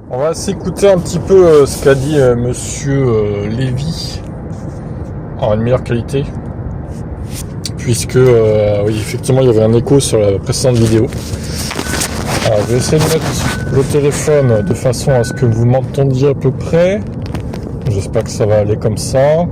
On va s'écouter un petit peu ce qu'a dit monsieur Lévy en une meilleure qualité. Puisque, oui, effectivement, il y avait un écho sur la précédente vidéo. Alors, je vais essayer de mettre le téléphone de façon à ce que vous m'entendiez à peu près. J'espère que ça va aller comme ça.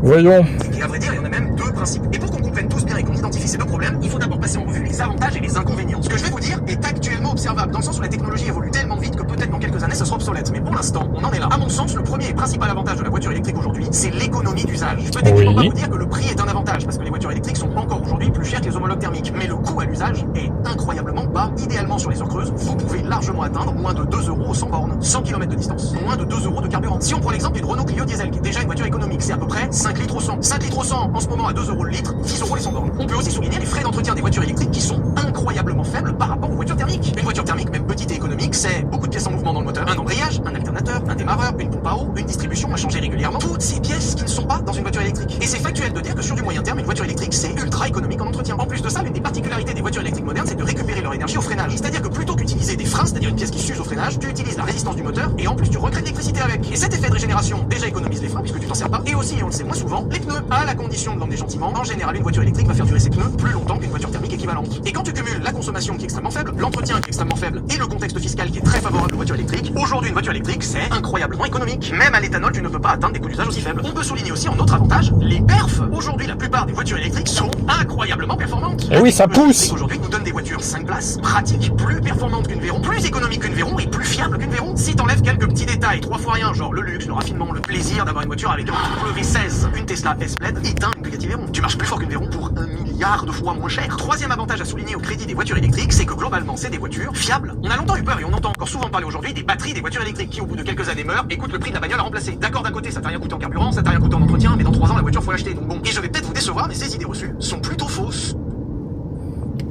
Voyons. Et à vrai dire, il y en a même deux principes. Et pour qu'on comprenne tous bien et qu'on identifie ces deux problèmes, il faut d'abord passer en revue les avantages et les inconvénients. Ce que je vais vous dire est actuellement observable, dans le sens où la technologie évolue tellement vite que peut-être dans quelques années ça sera obsolète. Mais pour l'instant, on en est là. À mon sens, le premier et principal avantage de la voiture électrique aujourd'hui, c'est l'économie d'usage. Je peux techniquement pas vous dire que le prix est un avantage, parce que les voitures électriques sont encore aujourd'hui plus chères que les homologues thermiques. Mais le coût à l'usage est incroyablement bas. Idéalement sur les heures creuses, vous pouvez largement atteindre moins de 2 € aux 100 bornes, 100 km de distance, moins de 2 € de carburant. Si on prend l'exemple d'une Renault Clio diesel, qui est déjà une voiture économique, c'est à peu près 5 litres au 100. 5 litres au 100 en ce moment à 2 € le litre, 10 € les 100 bornes. On peut aussi souligner les frais d'entretien des voitures électriques qui sont incroyablement faibles par rapport aux voitures thermiques. Une voiture thermique, même petite et économique, c'est beaucoup de pièces en mouvement dans le moteur, un embrayage, un alternateur, un démarreur, une pompe à eau, une distribution à changer régulièrement. Toutes ces pièces qui ne sont pas dans une voiture électrique. Et c'est factuel de dire que sur du moyen terme, une voiture électrique, c'est ultra économique en entretien. En plus de ça, l'une des particularités des voitures électriques modernes, c'est de récupérer leur énergie au freinage. C'est-à-dire que plutôt qu'utiliser des freins, c'est-à-dire une pièce qui s'use au freinage, tu utilises la résistance du moteur et en plus tu recrées de l'électricité avec. Et cet effet de régénération déjà économise les freins puisque tu t'en sers pas. Et aussi, on le sait moins souvent, les pneus, à la condition de l'emmener gentiment. En général, une voiture électrique va faire durer ses pneus plus longtemps qu'une voiture thermique équivalente. Et quand tu cumules la consommation qui est extrêmement faible, l'entretien qui est extrêmement faible et le contexte fiscal qui est très favorable aux voitures électriques, aujourd'hui une voiture électrique c'est incroyablement économique. Même à l'éthanol, tu ne peux pas atteindre des coûts d'usage aussi faibles. On peut souligner aussi en autre avantage les perfs. Aujourd'hui, la plupart des voitures électriques sont incroyablement performantes. Et oui, ça pousse. Aujourd'hui, nous donne des voitures 5 places, pratiques, plus performantes qu'une Veyron, plus économiques qu'une Veyron et plus fiables qu'une Veyron. Si t'enlèves quelques petits détails, 3 fois rien, genre le luxe, le raffinement, le plaisir d'avoir une voiture avec un W16, une Tesla S-Plaid, éteint une Bugatti Veyron. Tu marches plus fort qu'une Veyron pour 1 milliard de fois moins cher. Troisième avantage à souligner au crédit des voitures électriques, c'est que globalement, c'est des voitures fiables. On a longtemps eu peur et on entend encore souvent parler aujourd'hui des batteries des voitures électriques qui, au bout de quelques années, meurent et coûtent le prix de la bagnole à remplacer. D'accord, d'un côté, ça t'a rien coûté en carburant, ça t'a rien coûté en entretien, mais dans 3 ans, la voiture faut l'acheter. Donc bon, et je vais peut-être vous décevoir, mais ces idées reçues sont plutôt fausses.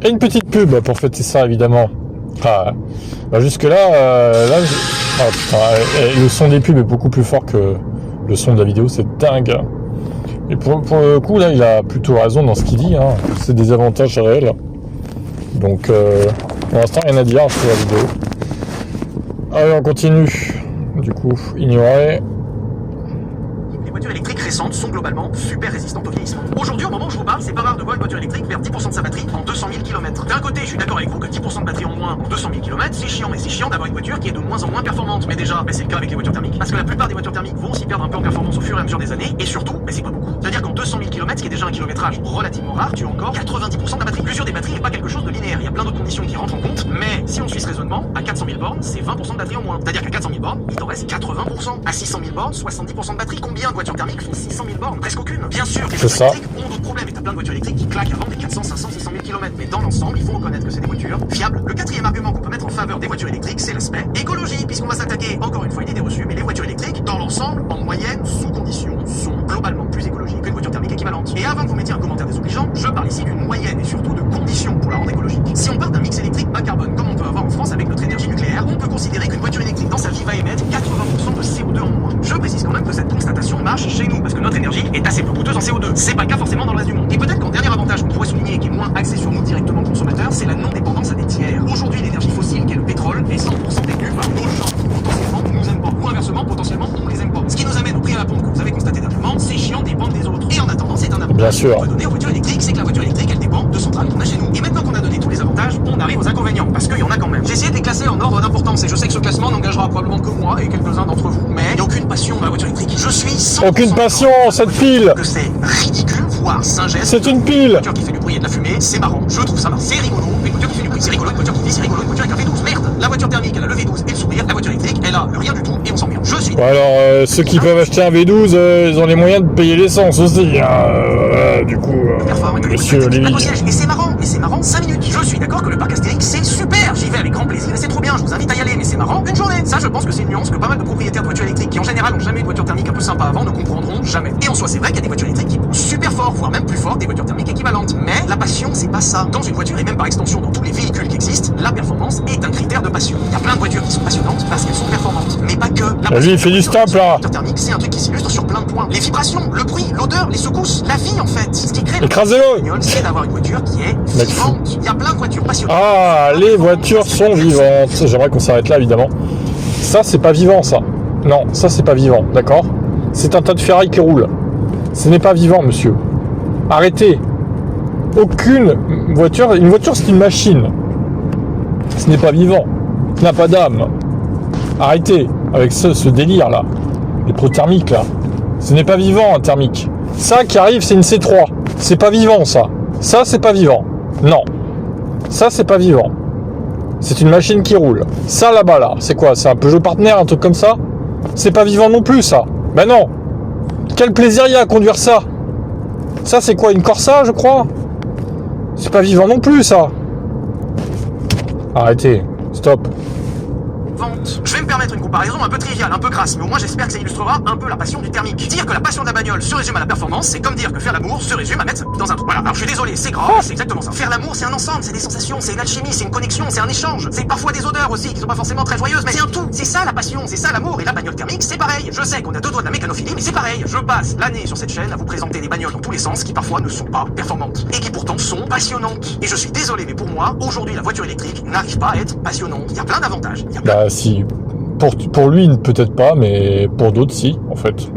Et une petite pub pour fêter ça, évidemment. Ah, bah jusque-là, le son des pubs est beaucoup plus fort que le son de la vidéo, c'est dingue. Et pour le coup, là, il a plutôt raison dans ce qu'il dit, hein. C'est des avantages réels. Donc, pour l'instant, rien à dire sur la vidéo. Allez, on continue. Du coup, ignorer. Les voitures électriques récentes sont globalement super résistantes au vieillissement. Aujourd'hui, au moment où je vous parle, c'est pas rare de voir une voiture électrique perdre 10% de sa batterie en 200 000 km. D'un côté, je suis d'accord avec vous que 10% de batterie en moins en 200 000 km, c'est chiant, mais c'est chiant d'avoir une voiture qui est de moins en moins performante. Mais déjà, c'est le cas avec les voitures thermiques. Parce que la plupart des voitures thermiques vont aussi perdre un peu en performance au fur et à mesure des années, et surtout, c'est pas beaucoup. C'est-à-dire qu'en 200 000 km, ce qui est déjà un kilométrage relativement rare, tu as encore 90% de la batterie. L'usure des batteries n'est pas quelque chose de linéaire, il y a plein d'autres conditions qui rentrent en compte, mais si on suit ce raisonnement, à 400 000 bornes, c'est 20% de batterie en moins. C'est-à-dire qu'à 400 000 bornes, il t'en reste 80%. À 600 000 bornes, 70% de batterie. Combien de voitures thermiques font 600 000 bornes? Presque aucune. Bien sûr, les voitures électriques ont d'autres problèmes, et t'as plein de voitures électriques qui claquent avant des 400, 500, 600 000 km. Mais dans l'ensemble, il faut reconnaître que c'est des voitures fiables. Le quatrième argument qu'on peut mettre en faveur des voitures électriques, c'est l'aspect écologie, puisqu'on va s'attaquer, encore une fois, une idée reçue, mais les voitures électriques, dans l'ensemble, en moyenne, sous conditions, sont globalement plus écologiques qu'une voiture thermique équivalente. Et avant que vous mettiez un commentaire désobligeant, je parle ici d'une moyenne et surtout de conditions pour la rendre écologique. Si on part d'un mix électrique bas carbone, comme on peut avoir en France avec notre énergie nucléaire, on peut considérer qu'une voiture électrique dans sa vie va émettre 80% de CO2 en moins. Je précise quand même que cette constatation marche chez nous, parce que notre énergie est assez peu coûteuse en CO2. C'est pas le cas forcément dans le reste du monde. Et peut-être qu'en dernier avantage qu'on pourrait souligner et qui est moins axé sur nous directement consommateurs, c'est la non-dépendance à des tiers. Aujourd'hui, l'énergie fossile, qui est le pétrole, est 100% détenue par d'autres gens qui potentiellement ne nous aiment pas. Ou inversement, potentiellement, on les aime pas. Ce qui nous amène au prix à la pompe que vous avez constaté dernièrement, c'est chiant dépendre des autres. Et en attendant, c'est un avantage qu'on peut donner aux voitures électriques, c'est que la voiture électrique, elle dépend de centrales qu'on a chez nous. Et maintenant qu'on a donné tous les avantages, on arrive aux inconvénients, parce qu'il y en a quand même. J'ai essayé de les classer en ordre d'importance, et je sais que ce classement n'engagera probablement que moi et quelques-uns d'entre vous, mais il n'y a aucune passion dans la voiture électrique. Je suis 100% aucune passion, cette pile. Que c'est ridicule, voire singeste. C'est une pile. Une voiture qui fait du bruit et de la fumée, c'est marrant. Je trouve ça marrant. C'est rigolo. Une voiture qui fait du bruit, c'est rigolo. Une voiture qui vit, c'est rigolo. Une voiture avec un V12, merde. La voiture thermique, elle a le V12 et le sourire. La voiture électrique, elle a le rien du tout et on sent bien. Je suis. Bon, alors, ceux qui peuvent acheter un V12, ils ont les moyens de payer l'essence aussi. Du coup, monsieur Lévy. Et c'est marrant, 5 minutes. Je suis d'accord que le parc Astérix, c'est super. J'y vais avec grand plaisir et c'est trop bien. Je vous invite à y aller, mais c'est marrant. Une journée. Ça, je pense que c'est une nuance que pas mal de propriétaires de voitures électriques qui en général ont jamais eu une voiture thermique un peu sympa avant ne comprendront jamais. Et en soi, c'est vrai qu'il y a des voitures électriques qui poussent super fort, voire même plus fort des voitures thermiques équivalentes. Mais la passion, c'est pas ça. Dans une voiture et même par extension dans tous les véhicules qui existent, la performance est un critère de passion. Il y a plein de voitures qui sont passionnantes parce qu'elles sont performantes, mais pas que. Vas-y, il fait du stop là. La voiture thermique, c'est un truc qui s'illustre sur plein de points. Les vibrations, le bruit, l'odeur, les secousses, la vie en fait. Ce qui crée écrasez-le. C'est d'avoir une voiture qui est vivante. Il y a plein de voitures passionnantes. Ah, les voitures sont vivantes. J'aimerais qu'on s'arrête là, évidemment. Ça, c'est pas vivant, ça. Non, ça, c'est pas vivant, d'accord? C'est un tas de ferraille qui roule. Ce n'est pas vivant, monsieur. Arrêtez. Aucune voiture... Une voiture, c'est une machine. Ce n'est pas vivant. Ça n'a pas d'âme. Arrêtez avec ce délire-là. Les prothermiques, là. Ce n'est pas vivant, un thermique. Ça qui arrive, c'est une C3. C'est pas vivant, ça. Ça, c'est pas vivant. Non. Ça, c'est pas vivant. C'est une machine qui roule. Ça, là-bas, là, c'est quoi? C'est un Peugeot Partner, un truc comme ça? C'est pas vivant non plus, ça. Ben non. Quel plaisir il y a à conduire ça? Ça, c'est quoi? Une Corsa, je crois? C'est pas vivant non plus, ça. Arrêtez. Stop. Vente. Je vais me permettre une comparaison un peu triviale, un peu crasse, mais au moins j'espère que ça illustrera un peu la passion du thermique. Dire que la passion de la bagnole se résume à la performance, c'est comme dire que faire l'amour se résume à mettre dans un trou. Voilà, alors je suis désolé, c'est grave, c'est exactement ça. Faire l'amour, c'est un ensemble, c'est des sensations, c'est une alchimie, c'est une connexion, c'est un échange. C'est parfois des odeurs aussi qui sont pas forcément très joyeuses, mais c'est un tout. C'est ça la passion, c'est ça l'amour, et la bagnole thermique, c'est pareil. Je sais qu'on a deux doigts de la mécanophilie, mais c'est pareil. Je passe l'année sur cette chaîne à vous présenter des bagnoles dans tous les sens qui parfois ne sont pas performantes et qui pourtant sont passionnantes. Et je suis désolé, mais pour moi, aujourd'hui, la voiture électrique n'arrive pas à être passionnante. Il y a plein d'avantages. Bah si. Pour lui, peut-être pas, mais pour d'autres, si, en fait.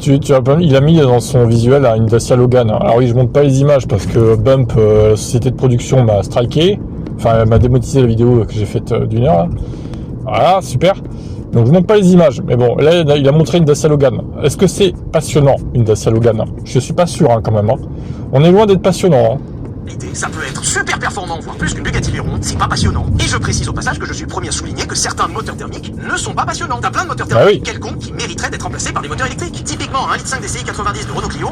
Il a mis dans son visuel une Dacia Logan. Alors oui, je montre pas les images parce que Bump, la société de production, m'a striké. Enfin, elle m'a démonétisé la vidéo que j'ai faite d'1 heure. Là. Voilà, super. Donc je montre pas les images. Mais bon, là, il a montré une Dacia Logan. Est-ce que c'est passionnant, une Dacia Logan? Je suis pas sûr, quand même. On est loin d'être passionnant. Ça peut être super performant, voire plus qu'une Bugatti Veyron, c'est pas passionnant. Et je précise au passage que je suis le premier à souligner que certains moteurs thermiques ne sont pas passionnants. T'as plein de moteurs thermiques quelconques qui mériteraient d'être remplacés par des moteurs électriques. Typiquement, un 1,5 DCI 90 de Renault Clio.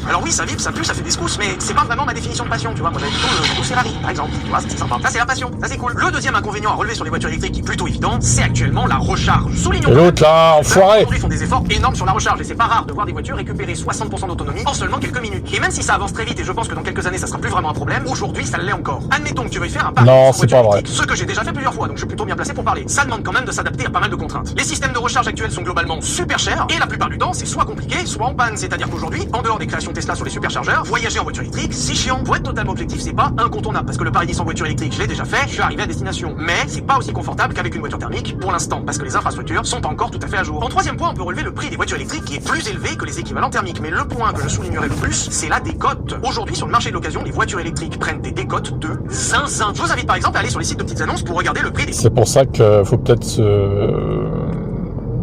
Alors oui, ça vibre, ça pue, ça fait des secousses, mais c'est pas vraiment ma définition de passion, tu vois. Moi j'avais plutôt le Ferrari, par exemple. Tu vois, c'est sympa. Ça c'est la passion, ça c'est cool. Le deuxième inconvénient à relever sur les voitures électriques qui est plutôt évident, c'est actuellement la recharge. Soulignons. Et l'autre là, enfoiré. Aujourd'hui font des efforts énormes sur la recharge et c'est pas rare de voir des voitures récupérer 60% d'autonomie en seulement quelques minutes. Et même si ça avance très vite et je pense que dans quelques années ça sera plus vraiment un problème, aujourd'hui ça l'est encore. Admettons que tu veuilles faire un parc. Non, c'est pas vrai. Ce que j'ai déjà fait plusieurs fois, donc je suis plutôt bien placé pour parler. Ça demande quand même de s'adapter à pas mal de contraintes. Les systèmes de recharge actuels sont globalement super chers et la plupart du temps c'est soit compliqué, soit en panne. C'est-à-dire qu'aujourd'hui, en dehors des créations Tesla sur les superchargeurs, voyager en voiture électrique, c'est chiant. Pour être totalement objectif, c'est pas incontournable parce que le Paris-Nice en voiture électrique, je l'ai déjà fait, je suis arrivé à destination. Mais c'est pas aussi confortable qu'avec une voiture thermique pour l'instant parce que les infrastructures sont pas encore tout à fait à jour. En troisième point, on peut relever le prix des voitures électriques qui est plus élevé que les équivalents thermiques. Mais le point que je soulignerai le plus, c'est la décote. Aujourd'hui, sur le marché de l'occasion, les voitures électriques prennent des décotes de zinzin. Je vous invite par exemple à aller sur les sites de petites annonces pour regarder le prix des... C'est pour ça qu'il faut peut-être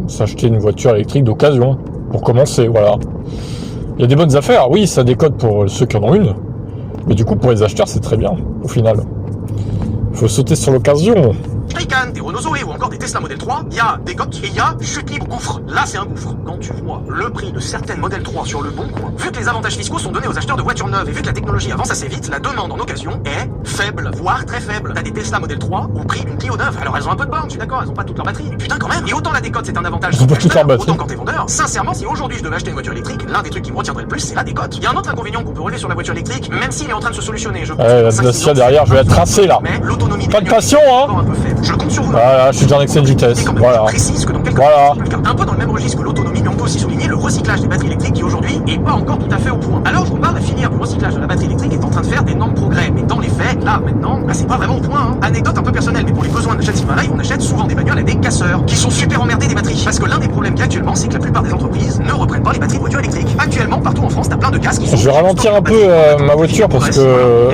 s'acheter une voiture électrique d'occasion pour commencer, voilà. Il y a des bonnes affaires, oui, ça décote pour ceux qui en ont une. Mais du coup, pour les acheteurs, c'est très bien, au final. Il faut sauter sur l'occasion. Taycan, des Renault Zoé ou encore des Tesla Model 3, il y a des cotes et il y a chute libre gouffre. Là, c'est un gouffre. Quand tu vois le prix de certaines Model 3 sur le bon coin, vu que les avantages fiscaux sont donnés aux acheteurs de voitures neuves et vu que la technologie avance assez vite, la demande en occasion est faible, voire très faible. T'as des Tesla Model 3 au prix d'une Clio neuve. Alors elles ont un peu de borne, je suis d'accord, elles ont pas toute leur batterie. Mais putain quand même. Et autant la décote c'est un avantage pour l'acheteur, autant quand t'es vendeur. Sincèrement, si aujourd'hui je devais acheter une voiture électrique, l'un des trucs qui me retiendrait le plus, c'est la décote. Il y a un autre inconvénient qu'on peut relever sur la voiture électrique, même s'il est en train de se solutionner. Je pense la Dacia derrière, je vais la tracer là. Mais l'autonomie pas de passion, hein. Je compte sur vous. Voilà, je suis déjà en excès de vitesse. Voilà. Précise que dans quelques un peu dans le même registre que l'autonomie, mais on peut aussi souligner le recyclage des batteries électriques qui aujourd'hui est pas encore tout à fait au point. Alors je vous parle, la filière du recyclage de la batterie électrique est en train de faire d'énormes progrès, mais dans les faits, là maintenant, c'est pas vraiment au point. Hein. Anecdote un peu personnelle, mais pour les besoins de chaîne Himalaya, on achète souvent des bagnoles à des casseurs qui sont super emmerdés des batteries. Parce que l'un des problèmes qu'il y a actuellement, c'est que la plupart des entreprises ne reprennent pas les batteries de voitures électriques. Actuellement, partout en France, t'as plein de casques qui sont... Je vais ralentir un peu ma voiture parce que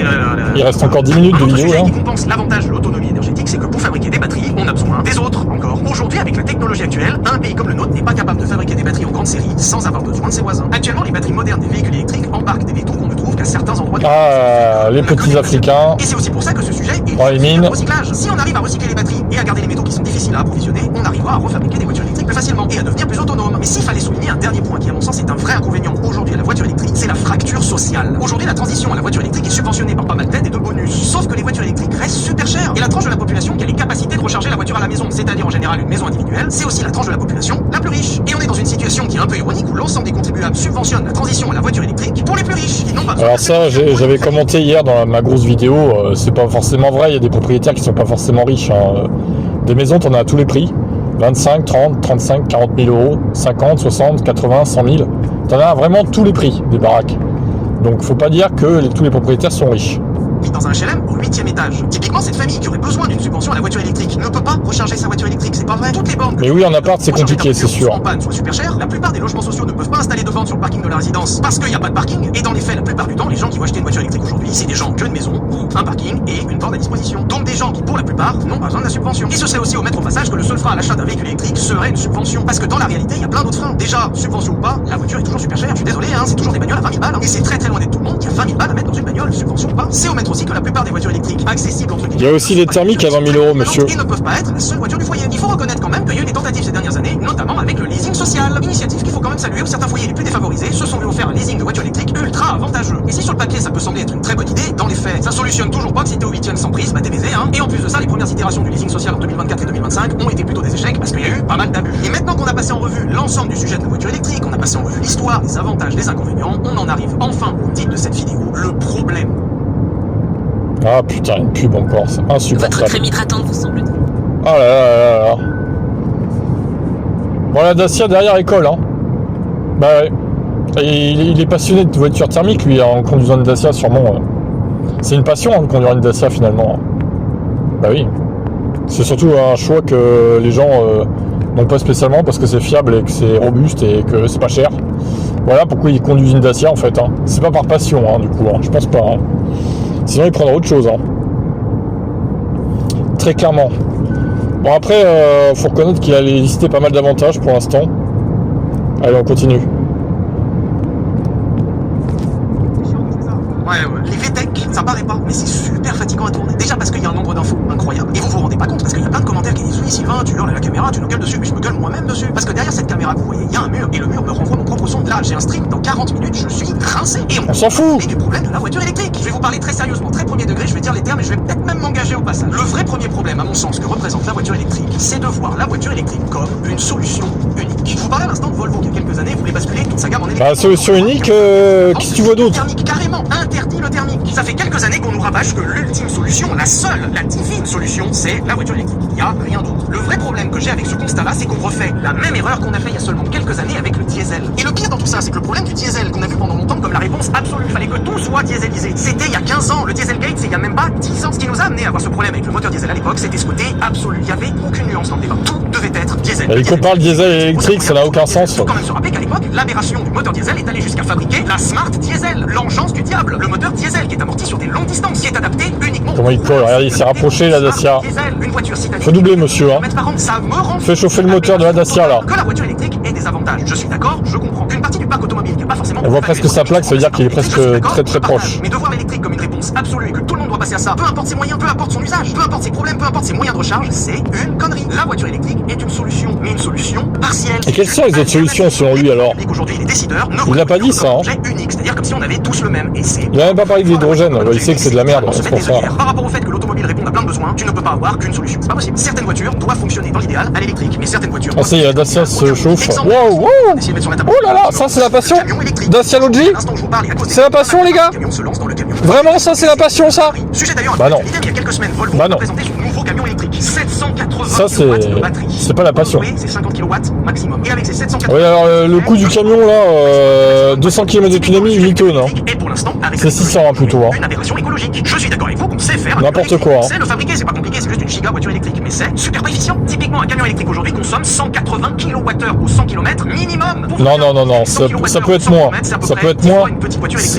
il reste encore 10 minutes de vidéo. Qui compense l'avantage de l'autonomie énergétique, c'est que pour fabriquer des batteries, on a besoin des autres encore. Aujourd'hui, avec la technologie actuelle, un pays comme le nôtre n'est pas capable de fabriquer des batteries en grande série sans avoir besoin de ses voisins. Actuellement, les batteries modernes des véhicules électriques embarquent des métaux qu'on ne trouve qu'à certains endroits du monde. Les petits Africains. Et c'est aussi pour ça que ce sujet est dans les mines. Le recyclage. Si on arrive à recycler les batteries et à garder les métaux qui sont difficiles à approvisionner, on arrivera à refabriquer des voitures électriques plus facilement et à devenir plus autonomes. Mais s'il fallait souligner un dernier point qui, à mon sens, est un vrai inconvénient aujourd'hui à la voiture électrique, c'est la fracture sociale. Aujourd'hui, la transition à la voiture électrique est subventionnée par pas mal d'aides et de bonus. Sauf que les voitures électriques restent super chères. Et la tranche de la population qui a les capacités de recharger la voiture à la maison, c'est-à-dire en général une maison individuelle, c'est aussi la tranche de la population la plus riche. Et on est dans une situation qui est un peu ironique où l'ensemble des contribuables subventionnent la transition à la voiture électrique pour les plus riches qui n'ont pas besoin. Alors ça, j'avais commenté hier dans ma grosse vidéo, c'est pas forcément vrai, il y a des propriétaires qui sont pas forcément riches. Hein. Des maisons, t'en as à tous les prix. 25, 30, 35, 40 000 euros, 50, 60, 80, 100 000. T'en as vraiment tous les prix des baraques. Donc faut pas dire que tous les propriétaires sont riches. vit dans un HLM au 8e étage. Typiquement, cette famille qui aurait besoin d'une subvention à la voiture électrique ne peut pas recharger sa voiture électrique, c'est pas vrai. Toutes les bornes. Mais oui, en appart, c'est compliqué, c'est sûr. En panne, soit super cher. La plupart des logements sociaux ne peuvent pas installer de bornes sur le parking de la résidence parce qu'il n'y a pas de parking. Et dans les faits, la plupart du temps, les gens qui vont acheter une voiture électrique aujourd'hui, c'est des gens qui ont une maison ou un parking et une borne à disposition. Donc des gens qui, pour la plupart, n'ont pas besoin de la subvention. Et ce serait aussi omettre au passage que le seul frein à l'achat d'un véhicule électrique serait une subvention. Parce que dans la réalité, il y a plein d'autres freins. Déjà, subvention ou pas, la voiture est toujours super chère. Je suis désolé, hein, c'est toujours des bagnoles à 20 000 balles. Hein. Et c'est très loin d'être tout le monde qui a 20 000 balles à mettre dans une bagnole, subvention ou pas. C'est omettre aussi que la plupart des voitures électriques accessibles entre il y a aussi des thermiques à 20 000 euros, monsieur. Ils ne peuvent pas être la seule voiture du foyer. Il faut reconnaître quand même qu'il y a eu des tentatives ces dernières années, notamment avec le leasing social. Initiative qu'il faut quand même saluer où certains foyers les plus défavorisés se sont vu offrir un leasing de voiture électrique ultra avantageux. Et si sur le papier ça peut sembler être une très bonne idée, dans les faits, ça solutionne toujours pas que si t'es au 8e sans prise, bah t'es baisé, hein. Et en plus de ça, les premières itérations du leasing social en 2024 et 2025 ont été plutôt des échecs parce qu'il y a eu pas mal d'abus. Et maintenant qu'on a passé en revue l'ensemble du sujet de la voiture électrique, on a passé en revue l'histoire, les avantages, les inconvénients, on en arrive enfin au titre de cette vidéo, le problème. Ah putain, une pub encore, c'est insupportable. Votre crème hydratante vous semble-t-il? Oh là là là là. Bon, la Dacia derrière école, hein. Bah ouais. Et il est passionné de voiture thermique, lui, en conduisant une Dacia, sûrement. C'est une passion, hein, de conduire une Dacia, finalement. Bah oui. C'est surtout un choix que les gens n'ont pas spécialement, parce que c'est fiable et que c'est robuste et que c'est pas cher. Voilà pourquoi ils conduisent une Dacia, en fait. Hein. C'est pas par passion, hein, du coup. Hein. Je pense pas. Hein. Sinon, ils prendraient autre chose. Hein. Très clairement. Bon, après, faut reconnaître qu'il a listé pas mal d'avantages pour l'instant. Allez, on continue. Ouais, les VTEC, ça paraît pas, mais c'est super fatigant à tourner. Déjà parce qu'il y a un nombre d'infos incroyable. Et vous vous rendez pas compte parce qu'il y a plein de commentaires qui disent oui, Sylvain, tu hurles à la caméra, tu nous gueules dessus, mais je me gueule moi-même dessus. Parce que derrière cette caméra que vous voyez, il y a un mur et le mur me renvoie mon propre son. Là, j'ai un stream, dans 40 minutes, je suis rincé. Et on s'en fout. Et du problème de la voiture électrique. Je vais vous parler très sérieusement, très premier degré, je vais dire les termes et je vais peut-être même m'engager au passage. Le vrai premier problème, à mon sens, que représente la voiture électrique, c'est de voir la voiture électrique comme une solution unique. Je vous parlais à l'instant de Volvo qui, il y a quelques années, voulait basculer toute sa gamme en électrique. Bah, solution unique, qu'est-ce que tu vois d'autre? Thermique, carrément, interdit le thermique. Ça fait quelques années qu'on nous rabâche que l'ultime solution, la seule, la divine solution, c'est la voiture électrique. Il n'y a rien d'autre. Le vrai problème que j'ai avec ce constat-là, c'est qu'on refait la même erreur qu'on a fait il y a seulement quelques années avec le diesel. Et le pire dans tout ça, c'est que le problème du diesel qu'on a vu pendant longtemps comme la réponse absolue, il fallait que tout soit dieselisé. C'était il y a 15 ans, le Dieselgate, c'est il y a même pas 10 ans. Ce qui nous a amené à avoir ce problème avec le moteur diesel à l'époque, c'était ce côté absolu. Il n'y avait aucune nuance dans le débat. Tout devait être diesel. Et qu'on parle diesel et électrique, ça n'a aucun sens. Il faut quand même se rappeler qu'à l'époque, l'aberration du moteur diesel est allée jusqu'à fabriquer la Smart Diesel, l'engeance du diable, le moteur diesel qui est amorti sur des longues distances, qui est adapté uniquement. Comment il colle? Regardez, il s'est rapproché la Dacia. Faut doubler, monsieur. Hein. Fais chauffer le moteur de la Dacia là. Que la voiture électrique ait des avantages. Je suis d'accord, je comprends. Qu'une partie du parc automobile qui n'a pas forcément. On voit presque sa plaque, ça veut dire qu'il est presque très proche. Mais de voir l'électrique comme une réponse absolue et que tout le monde doit passer à ça, peu importe ses moyens, peu importe son usage, peu importe ses problèmes, peu importe ses moyens de recharge, c'est une connerie. La voiture électrique est une solution, mais une solution partielle. Et quelles sont les autres solutions selon lui alors? Aujourd'hui, les décideurs ne il n'a pas dit ça. Hein. Unique, c'est-à-dire comme si on avait tous le même. Et c'est. Il n'a même pas parlé de l'hydrogène. Il sait que c'est de la merde. C'est pour ça. Par rapport au fait que l'automobile répond à plein de besoins, tu ne peux pas avoir qu'une solution. C'est pas possible. Certaines voitures doivent fonctionner dans l'idéal à l'électrique, mais certaines voitures. Ah, ça y est, la Dacia se chauffe. Wow, wow. Oh là là, ça c'est la passion. Dacia Logi. C'est la passion, les gars. Vraiment, ça c'est la passion, ça. Bah non. Bah non. Ça c'est pas la passion. C'est 50 kW maximum. Et avec ces 780. Oui, alors le coût du camion là, 200 km d'autonomie, 8 tonnes. Hein. C'est 600 hein, plutôt. Hein. Une aberration écologique. Je suis d'accord avec vous qu'on sait faire. N'importe quoi. C'est le fabriquer, c'est pas compliqué, c'est juste une giga voiture électrique. Mais c'est super pas efficient. Typiquement, un camion électrique aujourd'hui consomme 180 kWh au 100 km minimum. Non, ça peut être moins. Ça peut être moins.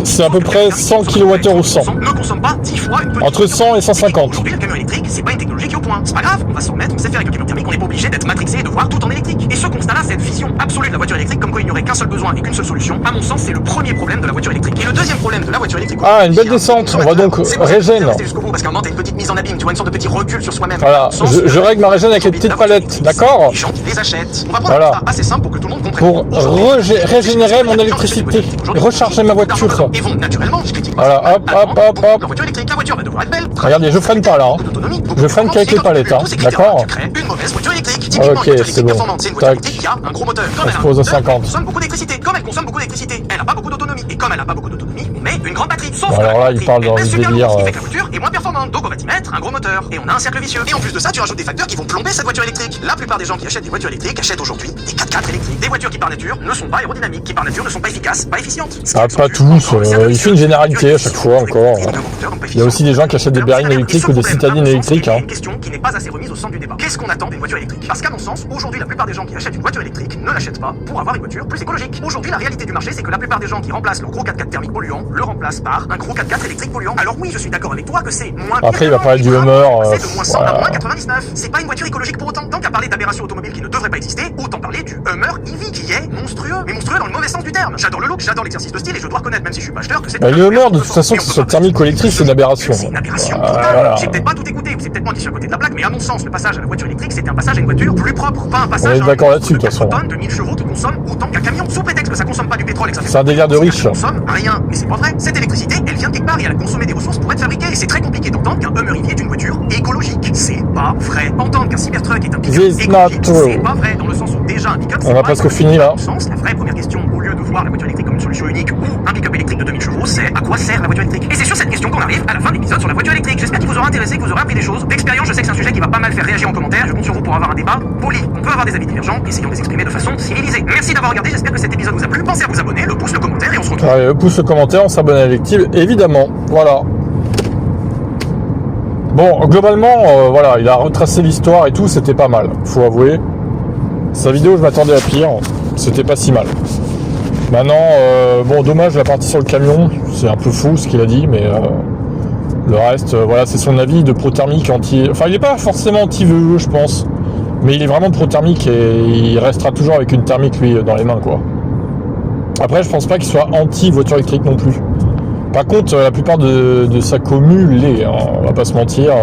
C'est à peu près 100 kWh au 100. Ne consomme pas 10 fois une petite. Entre 100 et 150. Aujourd'hui, le camion électrique, c'est pas une technologie qui est au point. C'est pas grave, on va s'en remettre, on sait faire avec le camion thermique, on n'est pas obligé d'être matrixé et de voir tout en électrique. Et ce constat-là, cette vision absolue de la voiture électrique, comme quoi il n'y aurait qu'un seul besoin et qu'une seule solution, à mon sens, c'est le premier problème de la voiture électrique. Et le deuxième problème de la voiture électrique. Ah, une belle descente. On va donc régène. Parce qu'à un moment, t'as une petite mise en abîme, tu vois, une sorte de petit recul sur soi-même. Voilà, je règle ma régène avec les petites palettes, d'accord? Les gens qui les achètent. On va prendre un assez simple pour que tout le monde comprenne. Pour régénérer mon électricité, recharger ma voiture. Et vont naturellement, je critique. Voilà, hop. La voiture électrique, la voiture va devoir être belle. Regardez, je freine pas là. Hein. Je freine qu'avec les palettes, hein. D'accord? Une mauvaise voiture électrique. Ok, c'est bon. C'est une voiture électrique qui a un gros moteur. On se pose à 50. Elle consomme beaucoup d'électricité. Comme elle consomme beaucoup d'électricité, elle n'a pas beaucoup d'autonomie. Et comme elle n'a pas beaucoup d'autonomie, on met une grande batterie. Sauf que alors là, il parle dans le délire. Ce qui fait que la voiture est moins performante. Donc on va y mettre un gros moteur. Et on a un cercle vicieux. Et en plus de ça, tu rajoutes des facteurs qui vont plomber cette voiture électrique. électrique. La plupart des gens qui achètent des voitures électriques achètent aujourd'hui des 4x4 électriques. Des voitures qui par nature ne sont pas aérodynamiques, qui par nature ne sont pas efficaces, pas efficientes. Ah, pas tous, il fait une généralité à chaque fois encore. Il y a aussi des gens qui achètent des berlines électriques ou des citadines électriques. Une question qui n'est pas assez remise au centre du débat. Qu'est-ce qu'on attend d'une voiture électrique? Parce qu'à mon sens, aujourd'hui, la plupart des gens qui achètent une voiture électrique ne l'achètent pas pour avoir une voiture plus écologique. Aujourd'hui, la réalité du marché, c'est que la plupart des gens qui remplacent leur gros 4x4 thermique polluant le remplacent par un gros 4x4 électrique polluant. Alors oui, je suis d'accord avec toi que c'est moins. Après, il va parler du Hummer. C'est de moins 100 à moins 99. C'est pas une voiture écologique pour autant. Tant qu'à parler d'aberrations automobiles qui ne devraient pas exister, autant parler du Hummer EV qui est monstrueux. Mais monstrueux dans le mauvais sens du terme. J'adore le look, j'adore l'exercice de style et je dois reconnaître, même si je suis pas acheteur, que c'est. Le Hummer, de toute façon, que ce soit thermique ou électrique, c'est une aberration. C'est une aberration totale. J'ai peut-être pas tout écouté, c'est peut-être moi qui suis à côté de la plaque, mais à mon sens, le passage à la voiture électrique, c'était un passage à une voiture plus propre, pas un passage on est d'accord là-dessus, de toute façon. de 1000 chevaux qui consomme autant qu'un camion, sous prétexte que ça consomme pas du pétrole et que ça fait. C'est un délire de riche. Ça consomme rien, mais c'est pas vrai. Cette électricité, elle vient de quelque part et elle a consommé des ressources pour être fabriquée. Et c'est très compliqué d'entendre qu'un Hummer EV est une voiture écologique. C'est pas vrai. Entendre qu'un Cybertruck est un pick-up écologique, c'est pas vrai, dans le sens où déjà un pick-up. On a presque fini là. La vraie première question, au lieu de voir la voiture électrique comme une solution unique ou un pick-up électrique de 2000 chevaux, c'est à quoi sert la voiture électrique? Et c'est sur cette question qu'on arrive à la fin de l'épisode sur la voiture électrique. J'espère qu'il vous aura intéressé, que vous aurez appris des choses. D'expérience, je sais que c'est un sujet qui va pas mal faire réagir en commentaire. Je compte sur vous pour avoir un débat poli. On peut avoir des avis divergents, essayons de les exprimer de façon civilisée. Merci d'avoir regardé, j'espère que cet épisode vous a plu. Pensez à vous abonner, le pouce, le commentaire et on se retrouve. Allez, le pouce, le commentaire, on s'abonne à l'élective, évidemment. Voilà. Bon, globalement, voilà, il a retracé l'histoire et tout, c'était pas mal, faut avouer. Sa vidéo, je m'attendais à pire, c'était pas si mal. Maintenant, bon, dommage la partie sur le camion, c'est un peu fou ce qu'il a dit, mais le reste, voilà, c'est son avis de pro-thermique anti... Enfin, il est pas forcément anti-VE, je pense, mais il est vraiment pro-thermique et il restera toujours avec une thermique, lui, dans les mains, quoi. Après, je pense pas qu'il soit anti-voiture électrique non plus. Par contre, la plupart de sa commu l'est, hein, on va pas se mentir.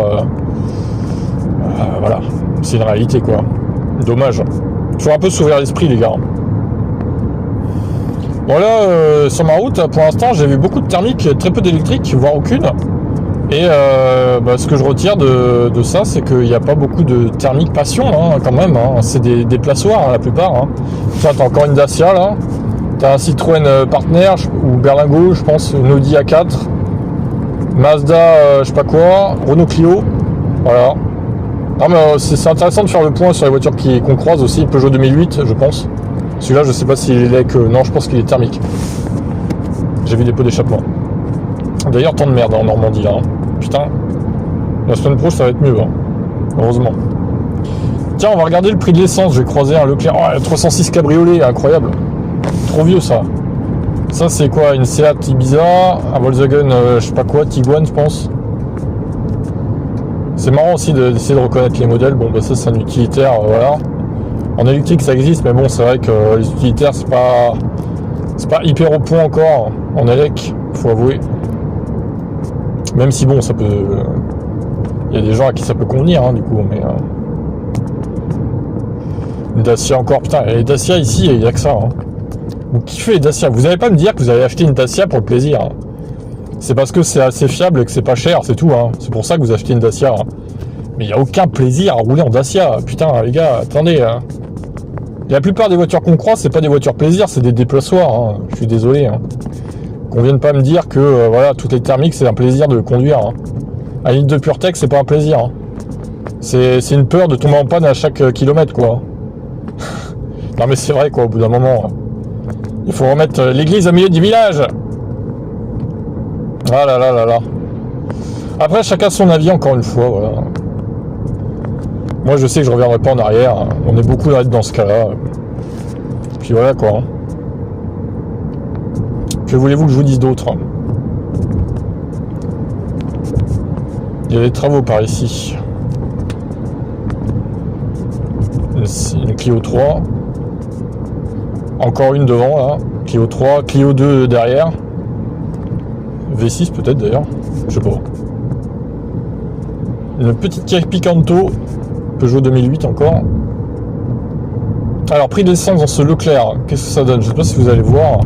Voilà, c'est une réalité, quoi. Dommage. Faut un peu s'ouvrir l'esprit, les gars. Bon là, sur ma route, pour l'instant, j'ai vu beaucoup de thermiques, très peu d'électriques, voire aucune. Et ce que je retire de ça, c'est qu'il n'y a pas beaucoup de thermiques passion, hein, quand même. Hein. C'est des plaçoires, hein, la plupart. Hein. Tiens, t'as encore une Dacia, là. T'as un Citroën Partner, ou Berlingo, je pense, une Audi A4. Mazda, je sais pas quoi. Renault Clio. Voilà. Non, mais c'est intéressant de faire le point sur les voitures qu'on croise aussi. Peugeot 2008, je pense. Celui-là, je sais pas s'il est que... Non, je pense qu'il est thermique. J'ai vu des pots d'échappement. D'ailleurs, tant de merde en Normandie, là. Hein. Putain. La semaine pro, ça va être mieux. Hein. Heureusement. Tiens, on va regarder le prix de l'essence. Je vais croiser un Leclerc. Oh, 306 cabriolet, incroyable. Trop vieux, ça. Ça, c'est quoi? Une Seat Ibiza, un Volkswagen, je sais pas quoi, Tiguan, je pense. C'est marrant aussi d'essayer de reconnaître les modèles. Bon, bah ça, c'est un utilitaire, voilà. En électrique, ça existe, mais bon, c'est vrai que les utilitaires, c'est pas hyper au point encore en élec, faut avouer. Même si, bon, ça peut... Il y a des gens à qui ça peut convenir, hein, du coup, mais... Une Dacia encore, putain, et les Dacia ici, il y a que ça, hein. Vous kiffez les Dacia. Vous n'allez pas me dire que vous allez acheter une Dacia pour le plaisir. Hein. C'est parce que c'est assez fiable et que c'est pas cher, c'est tout. Hein. C'est pour ça que vous achetez une Dacia. Hein. Mais il n'y a aucun plaisir à rouler en Dacia. Putain, les gars, attendez. Hein. La plupart des voitures qu'on croise, c'est pas des voitures plaisir, c'est des déplaçoires. Hein. Je suis désolé. Hein. Qu'on vienne pas me dire que voilà, toutes les thermiques, c'est un plaisir de conduire. Hein. À une litre de PureTech, c'est pas un plaisir. Hein. C'est une peur de tomber en panne à chaque kilomètre, quoi. Non mais c'est vrai, quoi, au bout d'un moment... Il faut remettre l'église au milieu du village. Ah là là là là. Après, chacun son avis, encore une fois, voilà. Moi, je sais que je reviendrai pas en arrière. On est beaucoup dans ce cas-là. Puis voilà, quoi. Que voulez-vous que je vous dise d'autre? Il y a des travaux par ici. Une Clio 3. Encore une devant, là. Clio 3, Clio 2 derrière. V6 peut-être d'ailleurs. Je sais pas. Une petite Kia Picanto. Peugeot 2008 encore. Alors, prix d'essence dans ce Leclerc. Qu'est-ce que ça donne? Je sais pas si vous allez voir.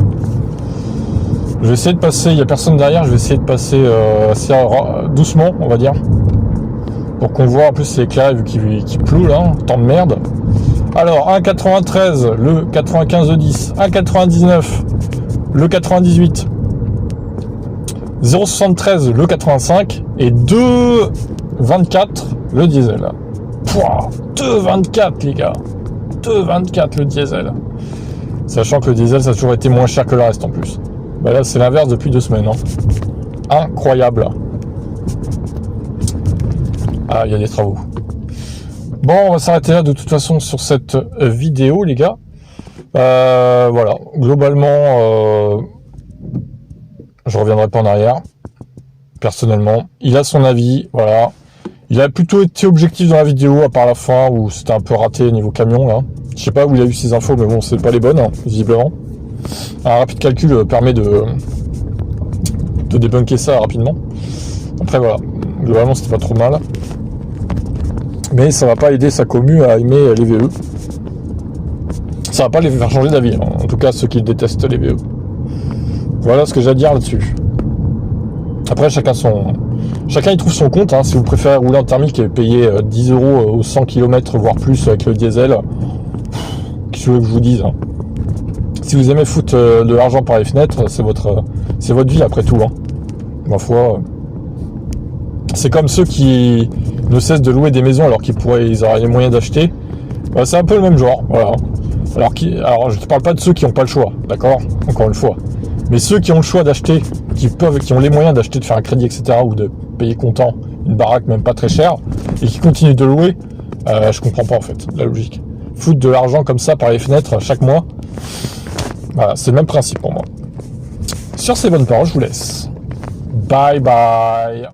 Je vais essayer de passer. Il n'y a personne derrière. Je vais essayer de passer assez doucement, on va dire. Pour qu'on voit. En plus, c'est éclairé vu qu'il pleut là. Tant de merde. Alors, 1,93 le 95E10, 1,99 le 98, 0,73 le 85 et 2,24 le diesel. Pouah, 2,24 les gars. 2,24 le diesel. Sachant que le diesel, ça a toujours été moins cher que le reste en plus. Bah là, c'est l'inverse depuis 2 semaines. Hein. Incroyable. Ah, il y a des travaux. Bon, on va s'arrêter là de toute façon sur cette vidéo, les gars. Voilà. Globalement, je reviendrai pas en arrière. Personnellement, il a son avis. Voilà. Il a plutôt été objectif dans la vidéo, à part la fin où c'était un peu raté niveau camion là. Je sais pas où il a eu ces infos, mais bon, c'est pas les bonnes, hein, visiblement. Un rapide calcul permet de débunker ça rapidement. Après voilà, globalement c'était pas trop mal. Mais ça va pas aider sa commu à aimer les VE. Ça va pas les faire changer d'avis, hein. En tout cas ceux qui détestent les VE. Voilà ce que j'ai à dire là-dessus. Après chacun il trouve son compte, hein. Si vous préférez rouler en thermique et payer 10 € aux 100 km voire plus avec le diesel, qu'est-ce que je vous dise, hein. Si vous aimez foutre de l'argent par les fenêtres, c'est votre vie après tout, hein. Ma foi, c'est comme ceux qui ne cessent de louer des maisons alors ils auraient les moyens d'acheter. Bah, c'est un peu le même genre, voilà. Alors je ne parle pas de ceux qui n'ont pas le choix, d'accord, encore une fois. Mais ceux qui ont le choix d'acheter, qui ont les moyens d'acheter, de faire un crédit, etc., ou de payer comptant une baraque même pas très chère, et qui continuent de louer, je comprends pas en fait la logique. Foutre de l'argent comme ça par les fenêtres chaque mois, voilà, c'est le même principe pour moi. Sur ces bonnes paroles, je vous laisse. Bye bye.